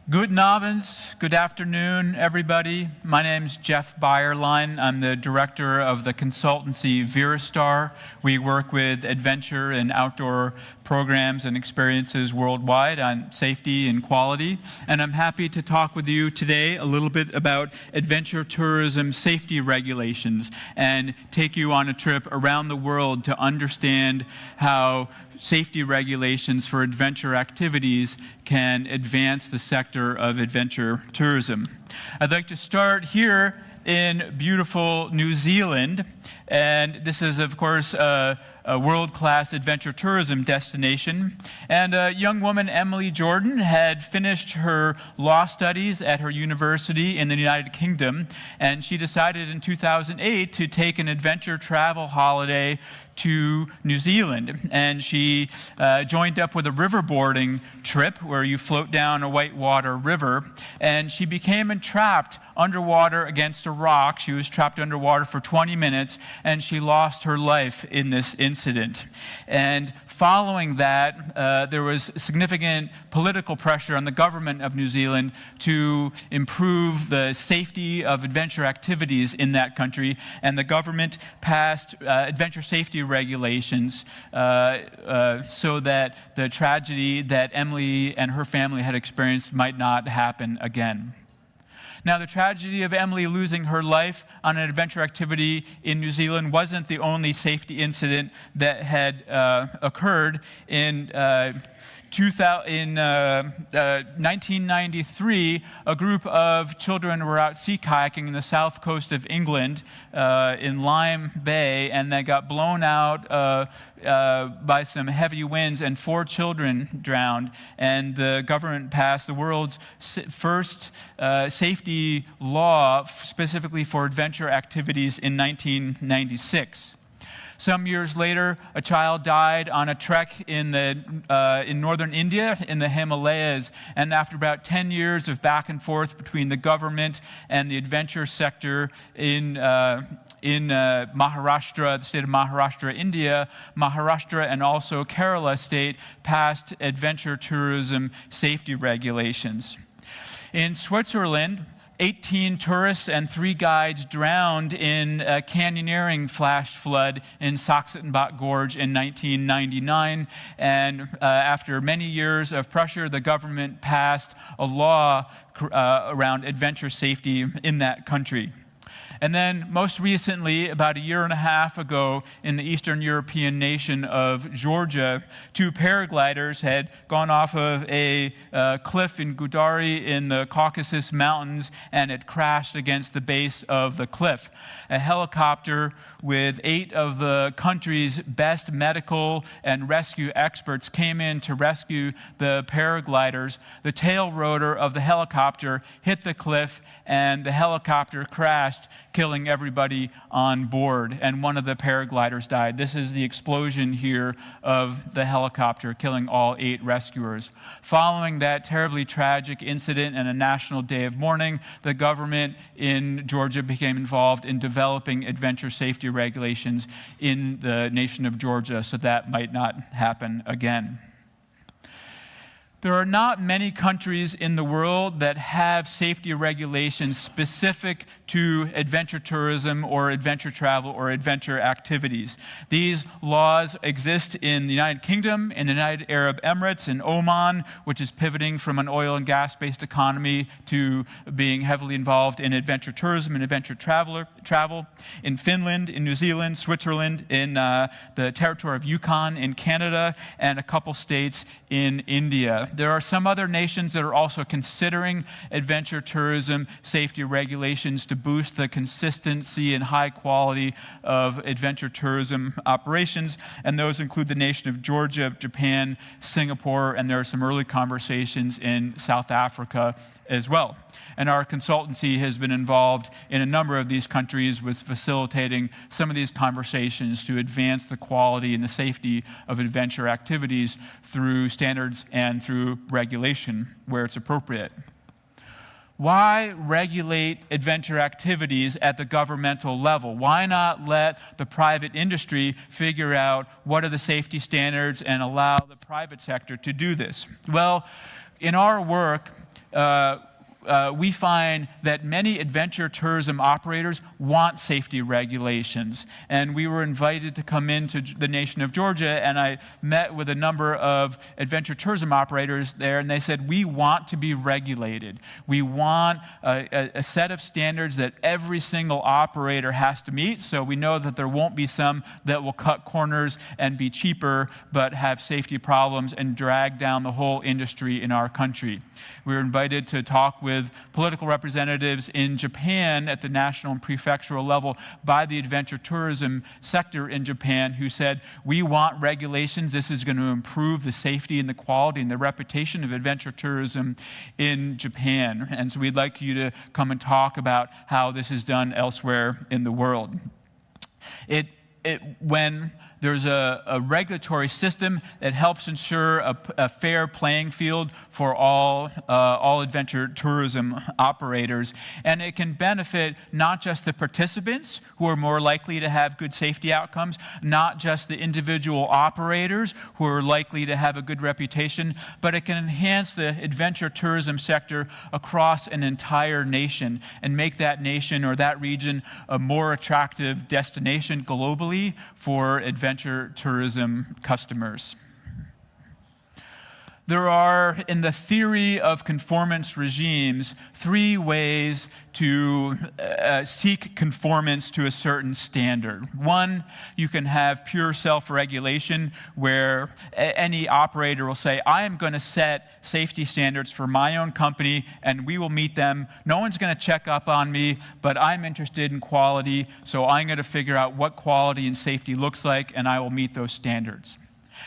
Guten Abend, good afternoon, everybody. My name's Jeff Bayerlein. I'm the director of the consultancy Virastar. We work with adventure and outdoor programs and experiences worldwide on safety and quality. And I'm happy to talk with you today a little bit about adventure tourism safety regulations and take you on a trip around the world to understand how safety regulations for adventure activities can advance the sector of adventure tourism. I'd like to start here in beautiful New Zealand, and this is, of course, a world-class adventure tourism destination. And a young woman, Emily Jordan, had finished her law studies at her university in the United Kingdom, and she decided in 2008 to take an adventure travel holiday to New Zealand. And she joined up with a riverboarding trip where you float down a whitewater river, and she became entrapped underwater against a rock. She was trapped underwater for 20 minutes, and she lost her life in this incident. And following that, there was significant political pressure on the government of New Zealand to improve the safety of adventure activities in that country, and the government passed adventure safety regulations so that the tragedy that Emily and her family had experienced might not happen again. Now, the tragedy of Emily losing her life on an adventure activity in New Zealand wasn't the only safety incident that had occurred. In 1993, a group of children were out sea kayaking in the south coast of England in Lyme Bay, and they got blown out by some heavy winds, and 4 children drowned. And the government passed the world's first safety law specifically for adventure activities in 1996. Some years later, a child died on a trek in northern India, in the Himalayas, and after about 10 years of back and forth between the government and the adventure sector in Maharashtra, the state of Maharashtra, India, Maharashtra and also Kerala state passed adventure tourism safety regulations. In Switzerland, 18 tourists and 3 guides drowned in a canyoneering flash flood in Saxenbach Gorge in 1999. And after many years of pressure, the government passed a law around adventure safety in that country. And then most recently, about a year and a half ago, in the Eastern European nation of Georgia, 2 paragliders had gone off of a cliff in Gudari in the Caucasus Mountains and had crashed against the base of the cliff. A helicopter with 8 of the country's best medical and rescue experts came in to rescue the paragliders. The tail rotor of the helicopter hit the cliff, and the helicopter crashed, killing everybody on board, and one of the paragliders died. This is the explosion here of the helicopter, killing all 8 rescuers. Following that terribly tragic incident and a national day of mourning, the government in Georgia became involved in developing adventure safety regulations in the nation of Georgia so that might not happen again. There are not many countries in the world that have safety regulations specific to adventure tourism or adventure travel or adventure activities. These laws exist in the United Kingdom, in the United Arab Emirates, in Oman, which is pivoting from an oil and gas-based economy to being heavily involved in adventure tourism and adventure travel, in Finland, in New Zealand, Switzerland, in the territory of Eoghan in Canada, and a couple states in India. There are some other nations that are also considering adventure tourism safety regulations to boost the consistency and high quality of adventure tourism operations, and those include the nation of Georgia, Japan, Singapore, and there are some early conversations in South Africa as well. And our consultancy has been involved in a number of these countries with facilitating some of these conversations to advance the quality and the safety of adventure activities through standards and through regulation where it's appropriate. Why regulate adventure activities at the governmental level? Why not let the private industry figure out what are the safety standards and allow the private sector to do this? Well, in our work, we find that many adventure tourism operators want safety regulations. And we were invited to come into the nation of Georgia, and I met with a number of adventure tourism operators there, and they said, we want to be regulated. We want a set of standards that every single operator has to meet, so we know that there won't be some that will cut corners and be cheaper, but have safety problems and drag down the whole industry in our country. We were invited to talk with political representatives in Japan at the national and prefectural level by the adventure tourism sector in Japan, who said, we want regulations. This is going to improve the safety and the quality and the reputation of adventure tourism in Japan. And so we'd like you to come and talk about how this is done elsewhere in the world. When there's a regulatory system that helps ensure a fair playing field for all adventure tourism operators. And it can benefit not just the participants, who are more likely to have good safety outcomes, not just the individual operators, who are likely to have a good reputation, but it can enhance the adventure tourism sector across an entire nation and make that nation or that region a more attractive destination globally for adventure tourism customers. There are, in the theory of conformance regimes, 3 ways to seek conformance to a certain standard. One, you can have pure self-regulation, where any operator will say, I am going to set safety standards for my own company, and we will meet them. No one's going to check up on me, but I'm interested in quality, so I'm going to figure out what quality and safety looks like, and I will meet those standards.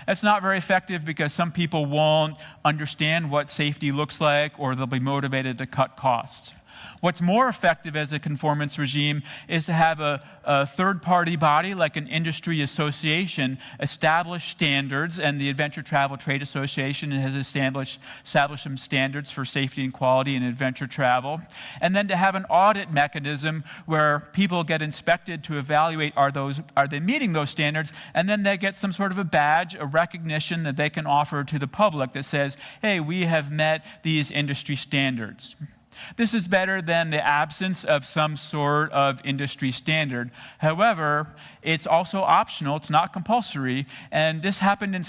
That's not very effective because some people won't understand what safety looks like, or they'll be motivated to cut costs. What's more effective as a conformance regime is to have a third-party body, like an industry association, establish standards, and the Adventure Travel Trade Association has established some standards for safety and quality in adventure travel. And then to have an audit mechanism where people get inspected to evaluate, are they meeting those standards, and then they get some sort of a badge, a recognition that they can offer to the public that says, hey, we have met these industry standards. This is better than the absence of some sort of industry standard. However, it's also optional. It's not compulsory. And this happened in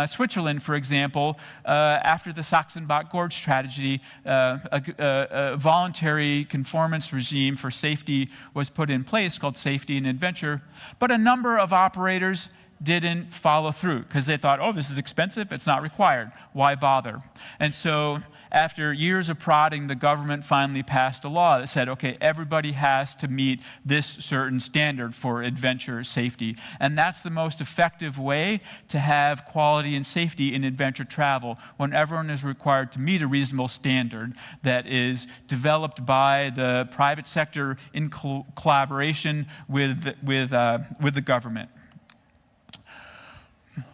Switzerland, for example, after the Sachsenbach Gorge tragedy. A voluntary conformance regime for safety was put in place called Safety and Adventure. But a number of operators didn't follow through because they thought, oh, this is expensive. It's not required. Why bother? And so after years of prodding, the government finally passed a law that said, okay, everybody has to meet this certain standard for adventure safety. And that's the most effective way to have quality and safety in adventure travel, when everyone is required to meet a reasonable standard that is developed by the private sector in collaboration with the government.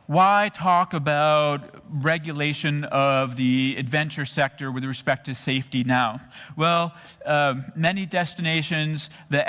Why talk about regulation of the adventure sector with respect to safety now? Well, in many destinations, the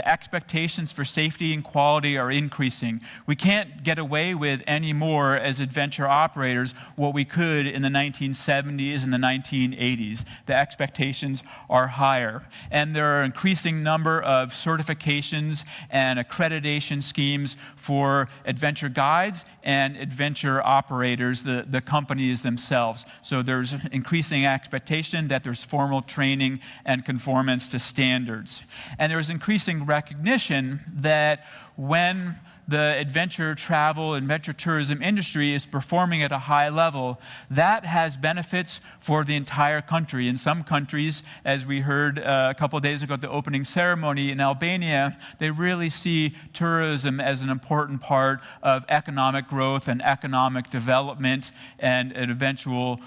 expectations for safety and quality are increasing. We can't get away with any more as adventure operators what we could in the 1970s and the 1980s. The expectations are higher. And there are an increasing number of certifications and accreditation schemes for adventure guides and adventure operators, the companies themselves. So there's increasing expectation that there's formal training and conformance to standards. And there's increasing recognition that when the adventure travel, adventure tourism industry is performing at a high level, that has benefits for the entire country. In some countries, as we heard a couple of days ago at the opening ceremony in Albania, they really see tourism as an important part of economic growth and economic development and an eventual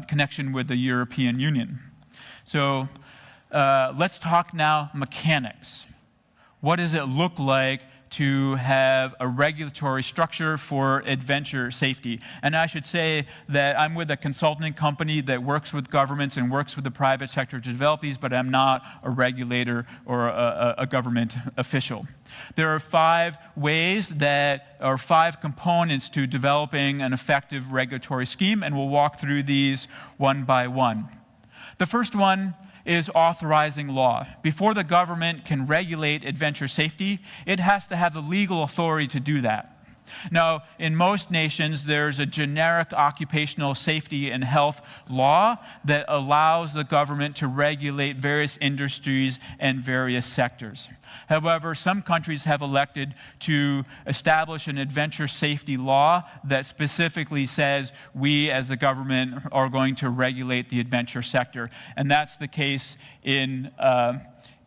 connection with the European Union. So let's talk now mechanics. What does it look like to have a regulatory structure for adventure safety. And I should say that I'm with a consulting company that works with governments and works with the private sector to develop these, but I'm not a regulator or a government official. There are 5 ways that, or 5 components to developing an effective regulatory scheme, and we'll walk through these one by one. The first one is authorizing law. Before the government can regulate adventure safety, it has to have the legal authority to do that. Now, in most nations, there's a generic occupational safety and health law that allows the government to regulate various industries and various sectors. However, some countries have elected to establish an adventure safety law that specifically says we as the government are going to regulate the adventure sector. And that's the case in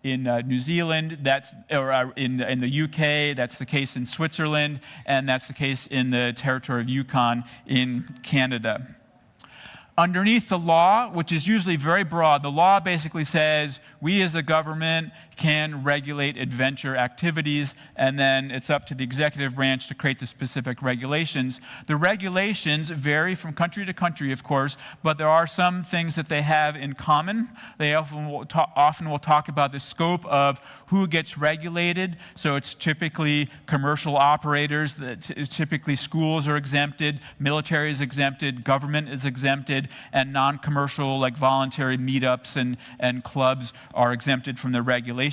New Zealand, in the UK, that's the case in Switzerland, and that's the case in the territory of Eoghan in Canada. Underneath the law, which is usually very broad, the law basically says we as a government can regulate adventure activities, and then it's up to the executive branch to create the specific regulations. The regulations vary from country to country, of course, but there are some things that they have in common. They often will talk about the scope of who gets regulated. So it's typically commercial operators, typically schools are exempted, military is exempted, government is exempted, and non-commercial like voluntary meetups and clubs are exempted from the regulations.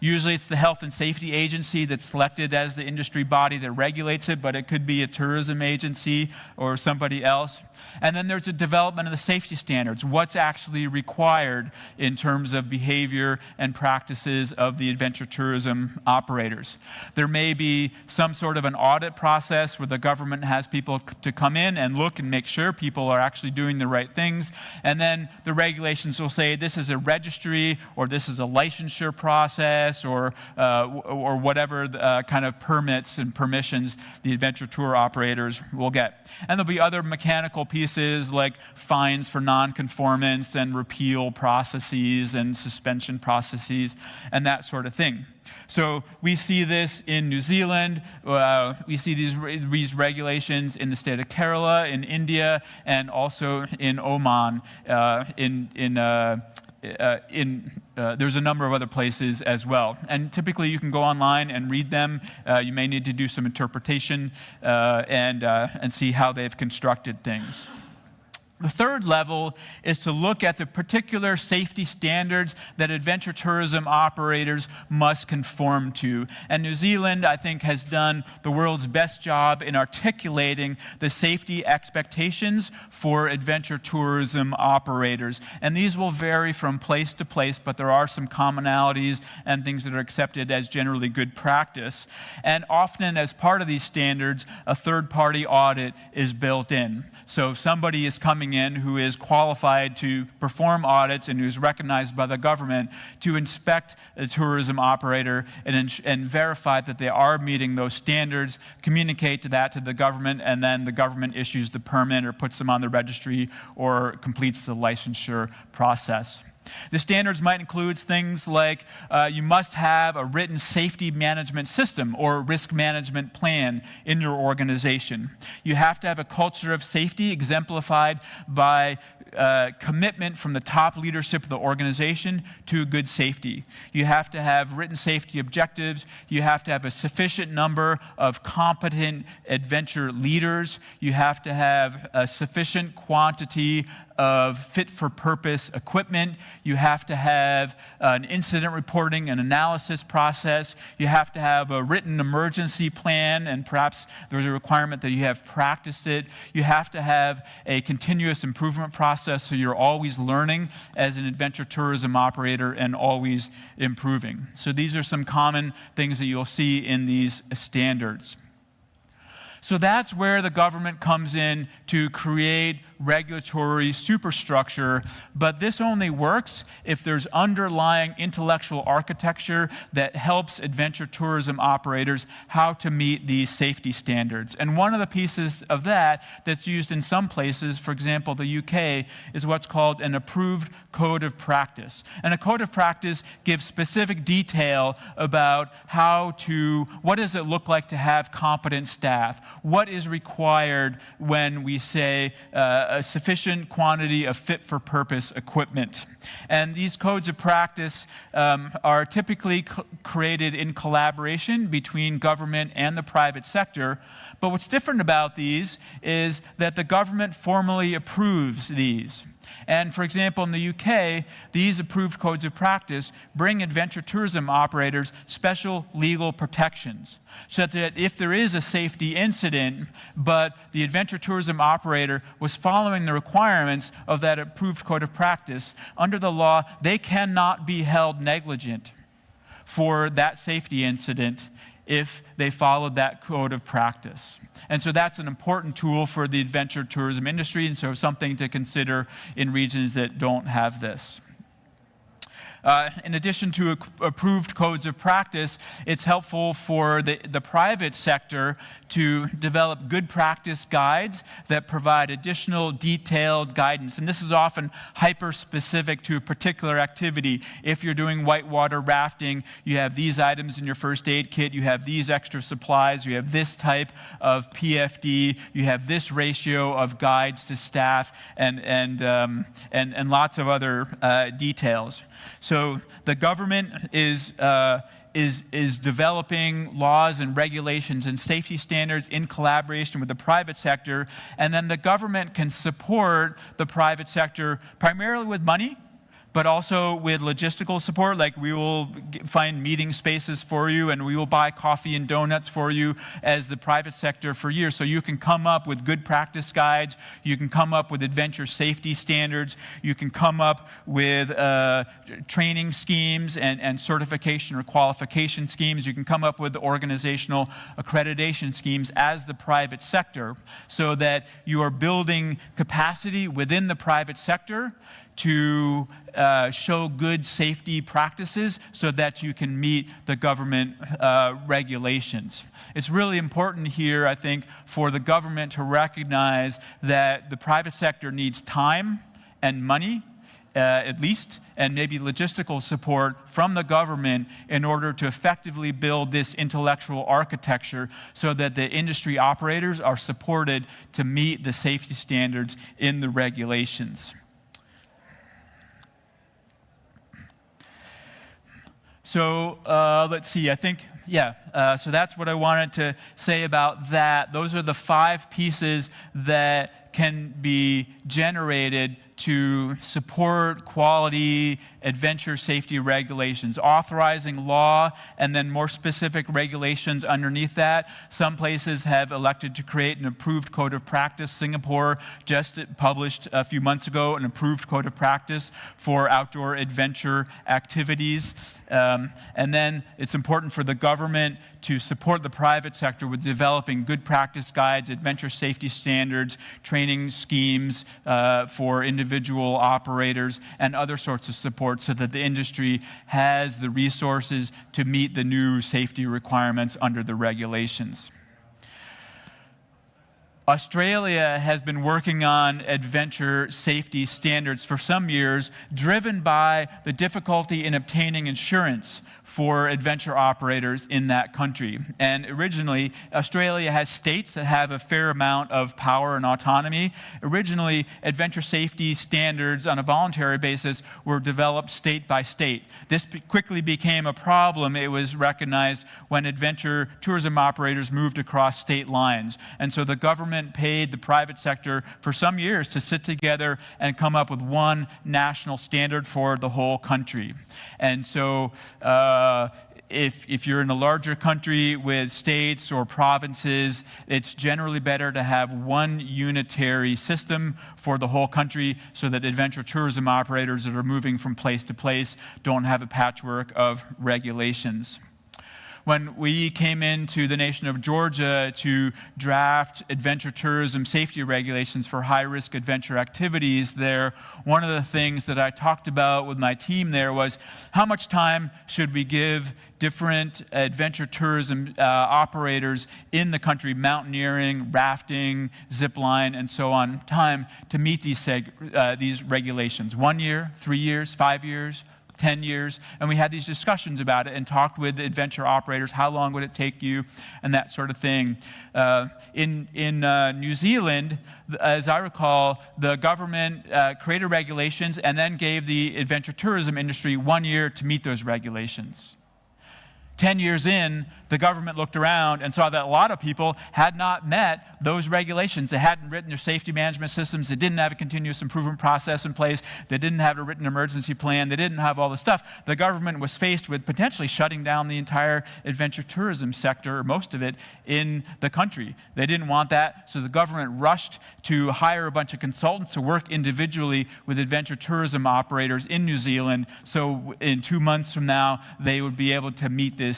Usually it's the health and safety agency that's selected as the industry body that regulates it, but it could be a tourism agency or somebody else. And then there's a development of the safety standards, what's actually required in terms of behavior and practices of the adventure tourism operators. There may be some sort of an audit process where the government has people to come in and look and make sure people are actually doing the right things. And then the regulations will say this is a registry or this is a licensure process or whatever kind of permits and permissions the adventure tour operators will get. And there'll be other mechanical pieces like fines for non-conformance and repeal processes and suspension processes and that sort of thing. So we see this in New Zealand, we see these regulations in the state of Kerala, in India, and also in Oman, there's a number of other places as well. And typically you can go online and read them. You may need to do some interpretation and see how they've constructed things. The third level is to look at the particular safety standards that adventure tourism operators must conform to. And New Zealand, I think, has done the world's best job in articulating the safety expectations for adventure tourism operators. And these will vary from place to place, but there are some commonalities and things that are accepted as generally good practice. And often, as part of these standards, a third-party audit is built in. So if somebody is coming in who is qualified to perform audits and who's recognized by the government to inspect a tourism operator and verify that they are meeting those standards, communicate that to the government, and then the government issues the permit or puts them on the registry or completes the licensure process. The standards might include things like you must have a written safety management system or risk management plan in your organization. You have to have a culture of safety exemplified by commitment from the top leadership of the organization to good safety. You have to have written safety objectives. You have to have a sufficient number of competent adventure leaders. You have to have a sufficient quantity of fit-for-purpose equipment. You have to have an incident reporting and analysis process. You have to have a written emergency plan, and perhaps there's a requirement that you have practiced it. You have to have a continuous improvement process, so you're always learning as an adventure tourism operator and always improving. So these are some common things that you'll see in these standards. So that's where the government comes in to create regulatory superstructure, but this only works if there's underlying intellectual architecture that helps adventure tourism operators how to meet these safety standards. And one of the pieces of that that's used in some places, for example, the UK, is what's called an approved code of practice. And a code of practice gives specific detail about what does it look like to have competent staff? What is required when we say a sufficient quantity of fit-for-purpose equipment? And these codes of practice are typically created in collaboration between government and the private sector. But what's different about these is that the government formally approves these. And for example, in the UK, these approved codes of practice bring adventure tourism operators special legal protections, so that if there is a safety incident, but the adventure tourism operator was following the requirements of that approved code of practice, under the law, they cannot be held negligent for that safety incident if they followed that code of practice. And so that's an important tool for the adventure tourism industry, and so something to consider in regions that don't have this. In addition to approved codes of practice, it's helpful for the private sector to develop good practice guides that provide additional detailed guidance. And this is often hyper-specific to a particular activity. If you're doing whitewater rafting, you have these items in your first aid kit, you have these extra supplies, you have this type of PFD, you have this ratio of guides to staff, and lots of other details. So the government is developing laws and regulations and safety standards in collaboration with the private sector, and then the government can support the private sector primarily with money, but also with logistical support, like we will find meeting spaces for you and we will buy coffee and donuts for you as the private sector for years. So you can come up with good practice guides, you can come up with adventure safety standards, you can come up with training schemes and certification or qualification schemes, you can come up with organizational accreditation schemes as the private sector, so that you are building capacity within the private sector to show good safety practices so that you can meet the government regulations. It's really important here, I think, for the government to recognize that the private sector needs time and money, at least, and maybe logistical support from the government in order to effectively build this intellectual architecture so that the industry operators are supported to meet the safety standards in the regulations. So let's see, I think, so that's what I wanted to say about that. Those are the 5 pieces that can be generated to support quality adventure safety regulations, authorizing law and then more specific regulations underneath that. Some places have elected to create an approved code of practice. Singapore just published a few months ago an approved code of practice for outdoor adventure activities. And then it's important for the government to support the private sector with developing good practice guides, adventure safety standards, training schemes for individual operators, and other sorts of support so that the industry has the resources to meet the new safety requirements under the regulations. Australia has been working on adventure safety standards for some years, driven by the difficulty in obtaining insurance for adventure operators in that country. And originally, Australia has states that have a fair amount of power and autonomy. Originally, adventure safety standards on a voluntary basis were developed state by state. This quickly became a problem. It was recognized when adventure tourism operators moved across state lines. And so the government paid the private sector for some years to sit together and come up with one national standard for the whole country. And so if you're in a larger country with states or provinces, it's generally better to have one unitary system for the whole country so that adventure tourism operators that are moving from place to place don't have a patchwork of regulations. when we came into the nation of Georgia to draft adventure tourism safety regulations for high-risk adventure activities there, one of the things that I talked about with my team there was how much time should we give different adventure tourism operators in the country, mountaineering, rafting, zip line, and so on, time to meet these regulations. 1 year, 3 years, 5 years, 10 years, and we had these discussions about it and talked with the adventure operators, how long would it take you, and that sort of thing. In New Zealand, as I recall, the government created regulations and then gave the adventure tourism industry 1 year to meet those regulations. 10 years in, the government looked around and saw that a lot of people had not met those regulations. They hadn't written their safety management systems. They didn't have a continuous improvement process in place. They didn't have a written emergency plan. They didn't have all the stuff. The government was faced with potentially shutting down the entire adventure tourism sector, or most of it, in the country. They didn't want that, so the government rushed to hire a bunch of consultants to work individually with adventure tourism operators in New Zealand, so in 2 months from now, they would be able to meet the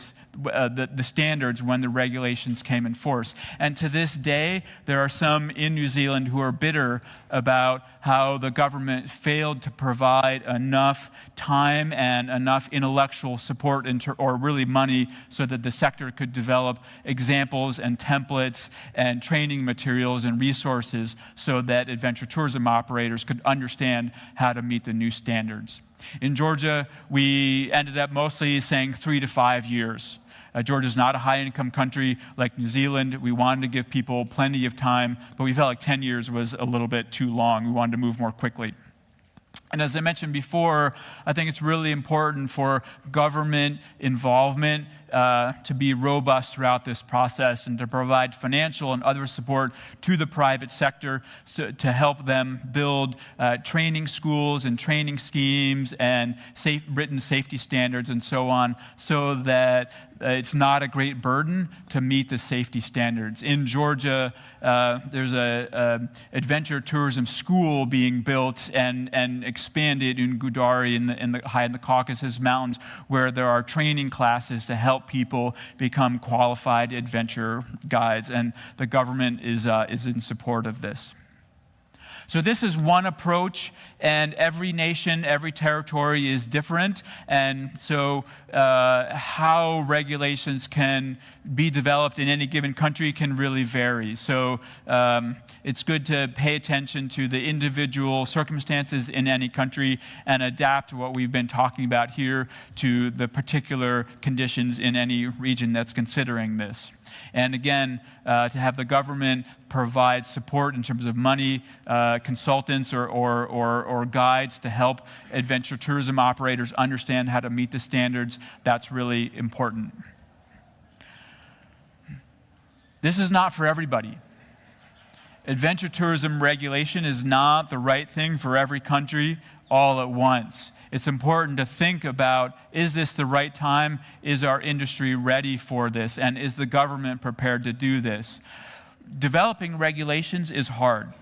standards when the regulations came in force. And to this day, there are some in New Zealand who are bitter about how the government failed to provide enough time and enough intellectual support or really money so that the sector could develop examples and templates and training materials and resources so that adventure tourism operators could understand how to meet the new standards. In Georgia, we ended up mostly saying 3 to 5 years. Georgia is not a high-income country like New Zealand. We wanted to give people plenty of time, but we felt like 10 years was a little bit too long. We wanted to move more quickly. And as I mentioned before, I think it's really important for government involvement to be robust throughout this process and to provide financial and other support to the private sector to help them build training schools and training schemes and written safety standards and so on, so that it's not a great burden to meet the safety standards. In Georgia, there's a adventure tourism school being built and expanded in Gudari high in the Caucasus Mountains, where there are training classes to help people become qualified adventure guides, and the government is in support of this. So this is one approach, and every nation, every territory is different, and so how regulations can be developed in any given country can really vary. So it's good to pay attention to the individual circumstances in any country and adapt what we've been talking about here to the particular conditions in any region that's considering this. And again, to have the government provide support in terms of money, consultants or guides to help adventure tourism operators understand how to meet the standards, that's really important. This is not for everybody. Adventure tourism regulation is not the right thing for every country all at once. It's important to think about, is this the right time? Is our industry ready for this? And is the government prepared to do this? Developing regulations is hard.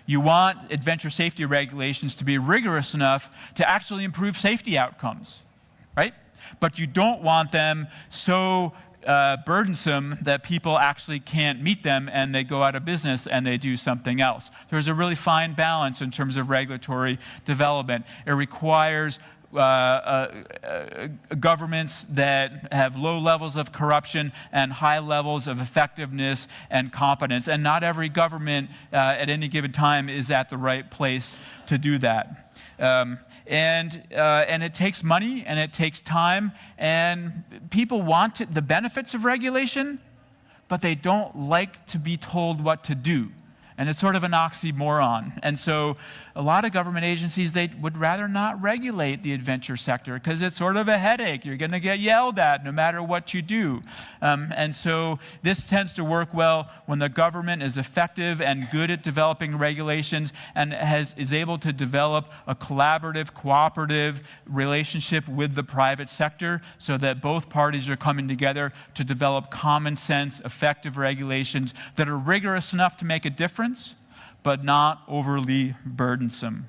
You want adventure safety regulations to be rigorous enough to actually improve safety outcomes, right? But you don't want them so burdensome that people actually can't meet them and they go out of business and they do something else. There's a really fine balance in terms of regulatory development. It requires governments that have low levels of corruption and high levels of effectiveness and competence. And not every government at any given time is at the right place to do that. And it takes money and it takes time, and people want the benefits of regulation, but they don't like to be told what to do. And it's sort of an oxymoron. And so a lot of government agencies, they would rather not regulate the adventure sector because it's sort of a headache. You're going to get yelled at no matter what you do. And so this tends to work well when the government is effective and good at developing regulations and is able to develop a collaborative, cooperative relationship with the private sector so that both parties are coming together to develop common sense, effective regulations that are rigorous enough to make a difference, but not overly burdensome.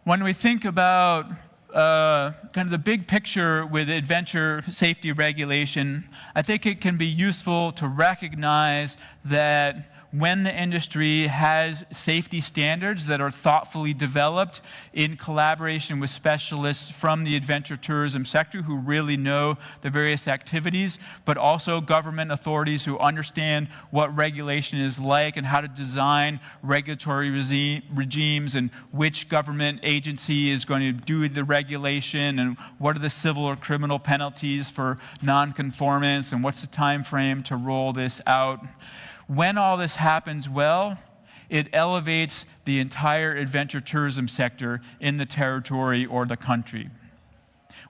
When we think about kind of the big picture with adventure safety regulation, I think it can be useful to recognize that when the industry has safety standards that are thoughtfully developed in collaboration with specialists from the adventure tourism sector who really know the various activities, but also government authorities who understand what regulation is like and how to design regulatory regimes and which government agency is going to do the regulation and what are the civil or criminal penalties for nonconformance and what's the time frame to roll this out. When all this happens well, it elevates the entire adventure tourism sector in the territory or the country.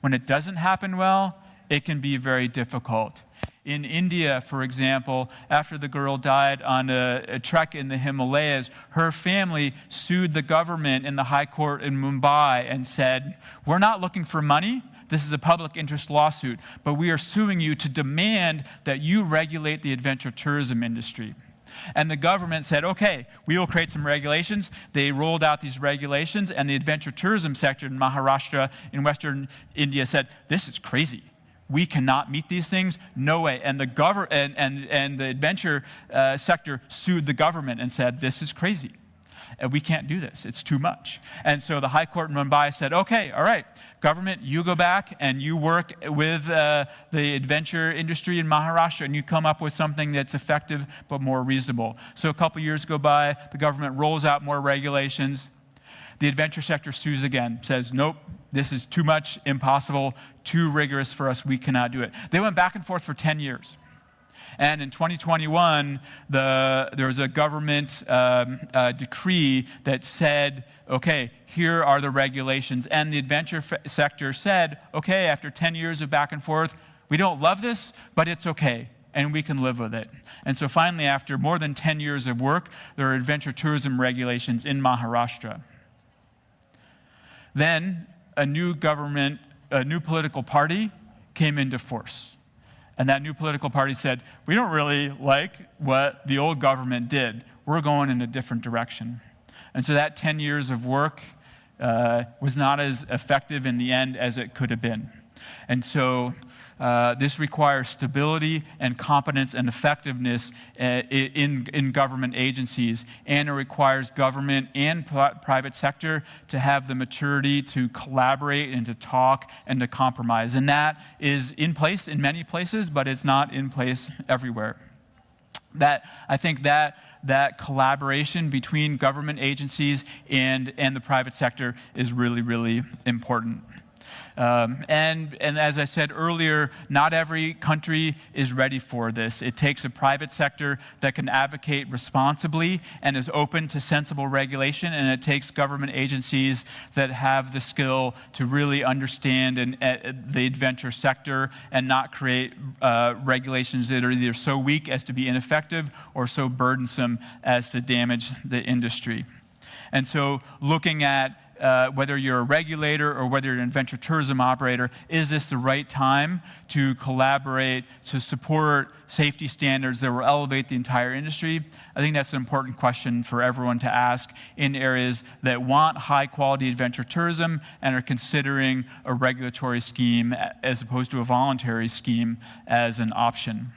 When it doesn't happen well, it can be very difficult. In India, for example, after the girl died on a trek in the Himalayas, her family sued the government in the High Court in Mumbai and said, "We're not looking for money. This is a public interest lawsuit, but we are suing you to demand that you regulate the adventure tourism industry." And the government said, okay, we will create some regulations. They rolled out these regulations, and the adventure tourism sector in Maharashtra in Western India said, this is crazy. We cannot meet these things, no way. And the and the adventure sector sued the government and said, this is crazy. We can't do this, it's too much. And so the High Court in Mumbai said, okay, all right, government, you go back and you work with the adventure industry in Maharashtra and you come up with something that's effective but more reasonable. So a couple years go by, the government rolls out more regulations. The adventure sector sues again, says, nope, this is too much, impossible, too rigorous for us, we cannot do it. They went back and forth for 10 years. And in 2021, there was a government decree that said, okay, here are the regulations. And the adventure sector said, okay, after 10 years of back and forth, we don't love this, but it's okay, and we can live with it. And so finally, after more than 10 years of work, there are adventure tourism regulations in Maharashtra. Then a new political party came into force. And that new political party said, we don't really like what the old government did. We're going in a different direction. And so that 10 years of work was not as effective in the end as it could have been. And so this requires stability and competence and effectiveness in government agencies, and it requires government and private sector to have the maturity to collaborate and to talk and to compromise. And that is in place in many places, but it's not in place everywhere. I think that collaboration between government agencies and the private sector is really, really important. And as I said earlier, not every country is ready for this. It takes a private sector that can advocate responsibly and is open to sensible regulation, and it takes government agencies that have the skill to really understand the adventure sector and not create regulations that are either so weak as to be ineffective or so burdensome as to damage the industry. And so looking at whether you're a regulator or whether you're an adventure tourism operator, is this the right time to collaborate, to support safety standards that will elevate the entire industry? I think that's an important question for everyone to ask in areas that want high-quality adventure tourism and are considering a regulatory scheme as opposed to a voluntary scheme as an option.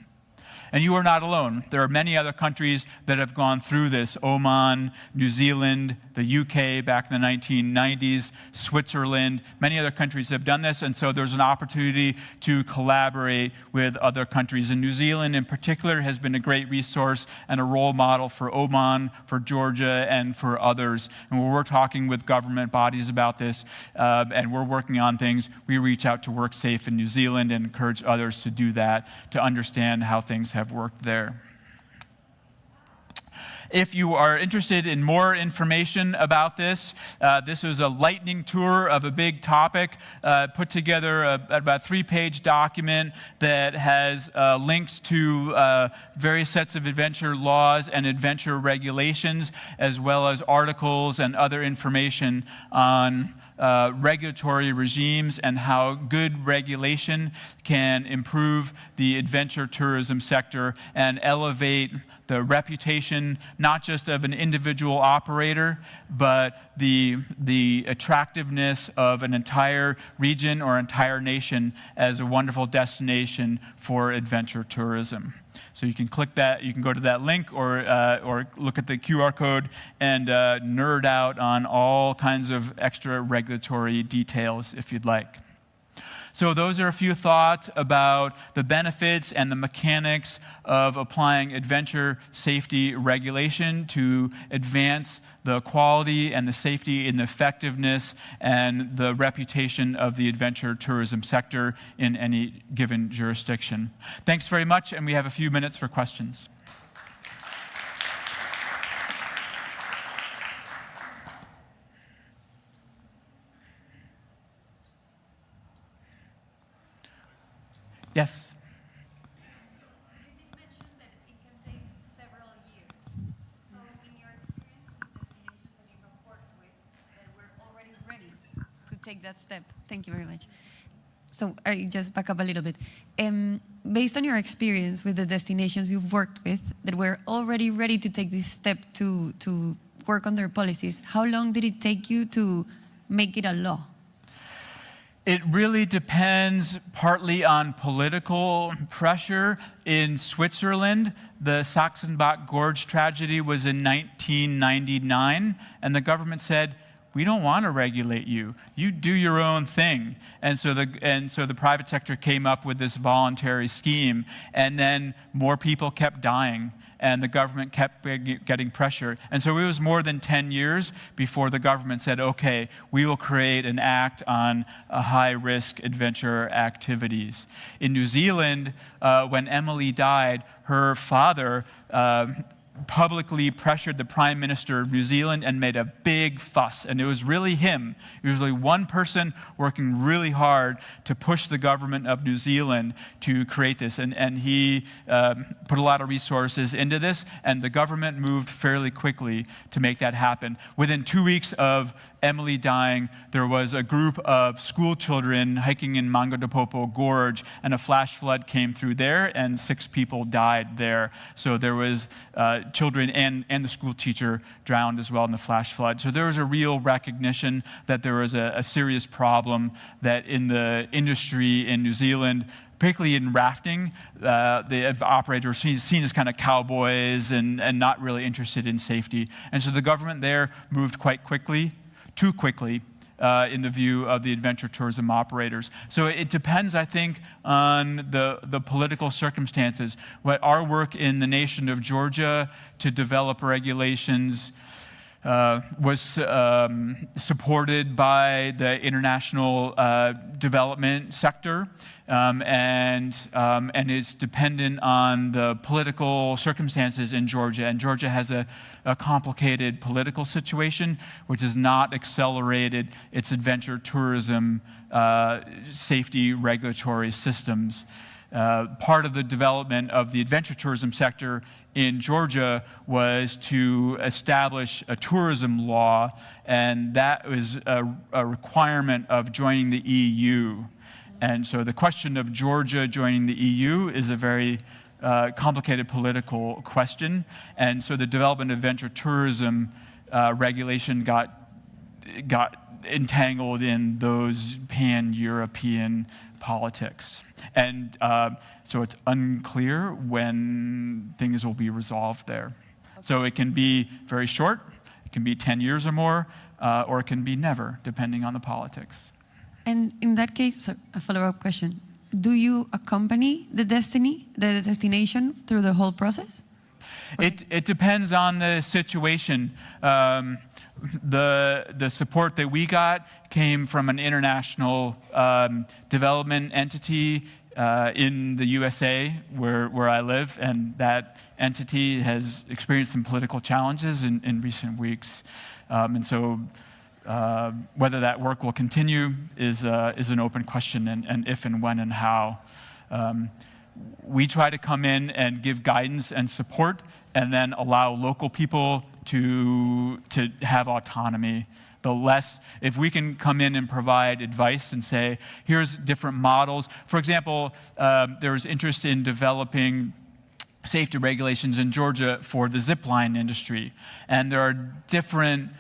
And you are not alone. There are many other countries that have gone through this. Oman, New Zealand, the UK back in the 1990s, Switzerland, many other countries have done this, and so there's an opportunity to collaborate with other countries. And New Zealand in particular has been a great resource and a role model for Oman, for Georgia, and for others. And when we're talking with government bodies about this, and we're working on things, we reach out to WorkSafe in New Zealand and encourage others to do that, to understand how things have worked there. If you are interested in more information about this, this was a lightning tour of a big topic, put together about a 3-page document that has links to various sets of adventure laws and adventure regulations, as well as articles and other information on regulatory regimes and how good regulation can improve the adventure tourism sector and elevate the reputation, not just of an individual operator, but the attractiveness of an entire region or entire nation as a wonderful destination for adventure tourism. So you can click that, you can go to that link or look at the QR code and nerd out on all kinds of extra regulatory details if you'd like. So those are a few thoughts about the benefits and the mechanics of applying adventure safety regulation to advance the quality and the safety and the effectiveness and the reputation of the adventure tourism sector in any given jurisdiction. Thanks very much, and we have a few minutes for questions. Yes? You did mention that it can take several years. So in your experience with the destinations that you have worked with, that we're already ready to take that step. Thank you very much. So I just back up a little bit. Based on your experience with the destinations you've worked with, that we're already ready to take this step to work on their policies, how long did it take you to make it a law? It really depends partly on political pressure. In Switzerland, the Sachsenbach Gorge tragedy was in 1999, and the government said, we don't want to regulate you. You do your own thing. And so the private sector came up with this voluntary scheme, and then more people kept dying, and the government kept getting pressure. And so it was more than 10 years before the government said, okay, we will create an act on high-risk adventure activities. In New Zealand, when Emily died, her father publicly pressured the Prime Minister of New Zealand and made a big fuss. And it was really him. It was really one person working really hard to push the government of New Zealand to create this. And he put a lot of resources into this, and the government moved fairly quickly to make that happen. Within 2 weeks of Emily dying, there was a group of school children hiking in Mangotopopo Gorge, and a flash flood came through there, and 6 people died there. So there was children and the school teacher drowned as well in the flash flood. So there was a real recognition that there was a serious problem, that in the industry in New Zealand, particularly in rafting, the operators were seen as kind of cowboys and not really interested in safety. And so the government there moved quite quickly, too quickly, in the view of the adventure tourism operators. So it depends, I think, on the political circumstances. What our work in the nation of Georgia to develop regulations was supported by the international development sector, and is dependent on the political circumstances in Georgia. And Georgia has a complicated political situation, which has not accelerated its adventure tourism safety regulatory systems. Part of the development of the adventure tourism sector in Georgia was to establish a tourism law, and that was a requirement of joining the EU. And so the question of Georgia joining the EU is a very complicated political question. And so the development of adventure tourism regulation got entangled in those pan-European politics. And so it's unclear when things will be resolved there. So it can be very short, it can be 10 years or more, or it can be never, depending on the politics. And in that case, so a follow-up question. Do you accompany the destination through the whole process? It depends on the situation. The support that we got came from an international development entity in the USA, where I live, and that entity has experienced some political challenges in recent weeks. And so whether that work will continue is an open question, and if and when and how. We try to come in and give guidance and support, and then allow local people to have autonomy the less, if we can come in and provide advice and say, here's different models. For example, there was interest in developing safety regulations in Georgia for the zipline industry. And there are different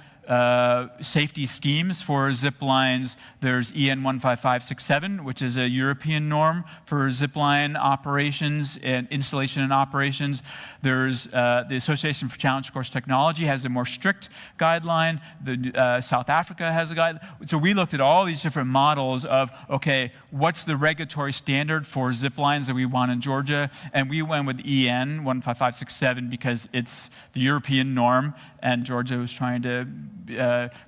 safety schemes for zip lines. There's EN 15567, which is a European norm for zip line operations and installation and operations. There's the Association for Challenge Course Technology has a more strict guideline. South Africa has a guide. So we looked at all these different models of, okay, what's the regulatory standard for zip lines that we want in Georgia? And we went with EN 15567 because it's the European norm, and Georgia was trying to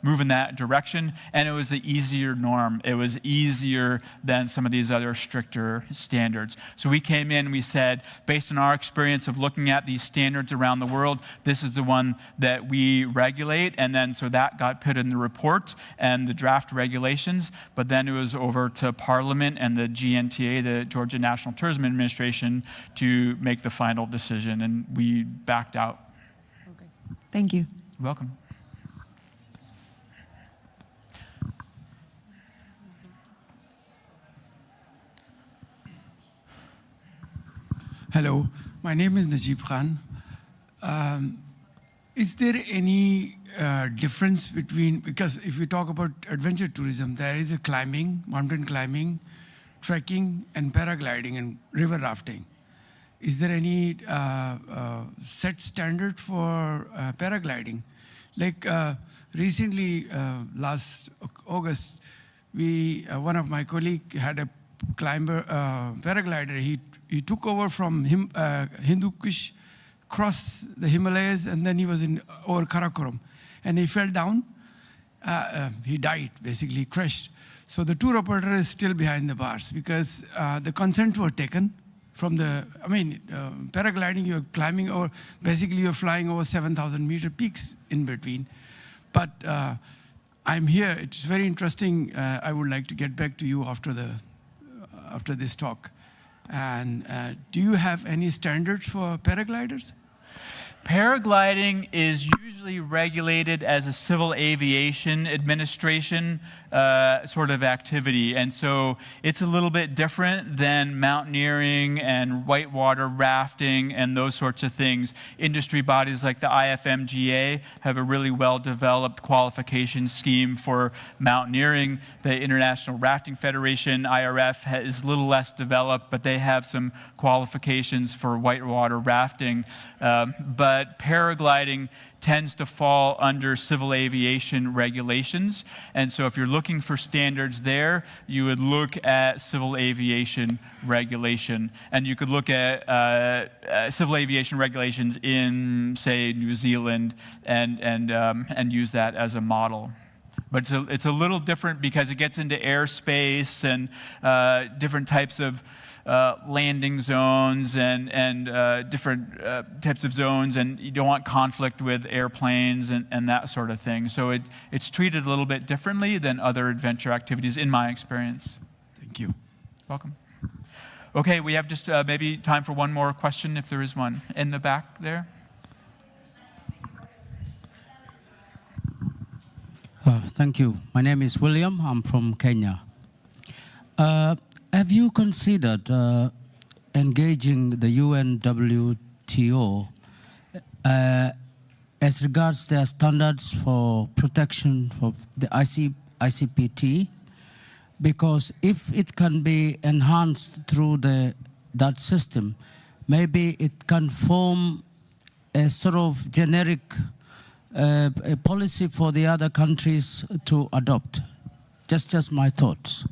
move in that direction, and it was the easier norm. It was easier than some of these other stricter standards. So we came in and we said, based on our experience of looking at these standards around the world, this is the one that we regulate, and then so that got put in the report and the draft regulations, but then it was over to Parliament and the GNTA, the Georgia National Tourism Administration, to make the final decision, and we backed out. Okay. Thank you. You're welcome. Hello, my name is Najib Khan. Is there any difference between, because if we talk about adventure tourism, there is a climbing, mountain climbing, trekking, and paragliding and river rafting. Is there any set standard for paragliding? Like recently, last August, one of my colleagues had a climber, paraglider. He took over from Hindu Kush, crossed the Himalayas, and then he was over Karakoram. And he fell down. He died, basically crashed. So the tour operator is still behind the bars because the consent were taken from the, paragliding, you're climbing over, basically you're flying over 7,000 meter peaks in between. But I'm here, it's very interesting. I would like to get back to you after this talk. And do you have any standards for paragliders? Paragliding is usually regulated as a civil aviation administration sort of activity. And so it's a little bit different than mountaineering and whitewater rafting and those sorts of things. Industry bodies like the IFMGA have a really well-developed qualification scheme for mountaineering. The International Rafting Federation, IRF, is a little less developed, but they have some qualifications for whitewater rafting. But paragliding tends to fall under civil aviation regulations. And so if you're looking for standards there, you would look at civil aviation regulation. And you could look at civil aviation regulations in, say, New Zealand and use that as a model. But it's a little different because it gets into airspace and different types of landing zones and different types of zones, and you don't want conflict with airplanes and that sort of thing. So it's treated a little bit differently than other adventure activities, in my experience. Thank you. Welcome. Okay, we have just maybe time for one more question, if there is one. In the back there. Thank you. My name is William. I'm from Kenya. Have you considered engaging the UNWTO as regards their standards for protection for the ICPT? Because if it can be enhanced through that system, maybe it can form a sort of generic a policy for the other countries to adopt. Just my thoughts.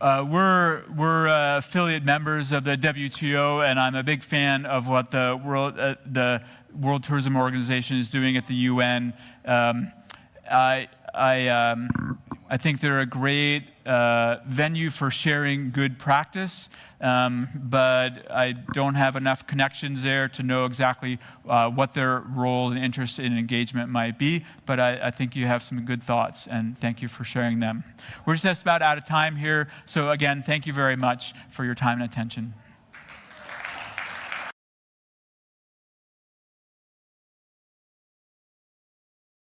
We're affiliate members of the WTO, and I'm a big fan of what the World Tourism Organization is doing at the UN. I think they're a great venue for sharing good practice, but I don't have enough connections there to know exactly what their role and interest in engagement might be, but I think you have some good thoughts, and thank you for sharing them. We're just about out of time here, so again, thank you very much for your time and attention.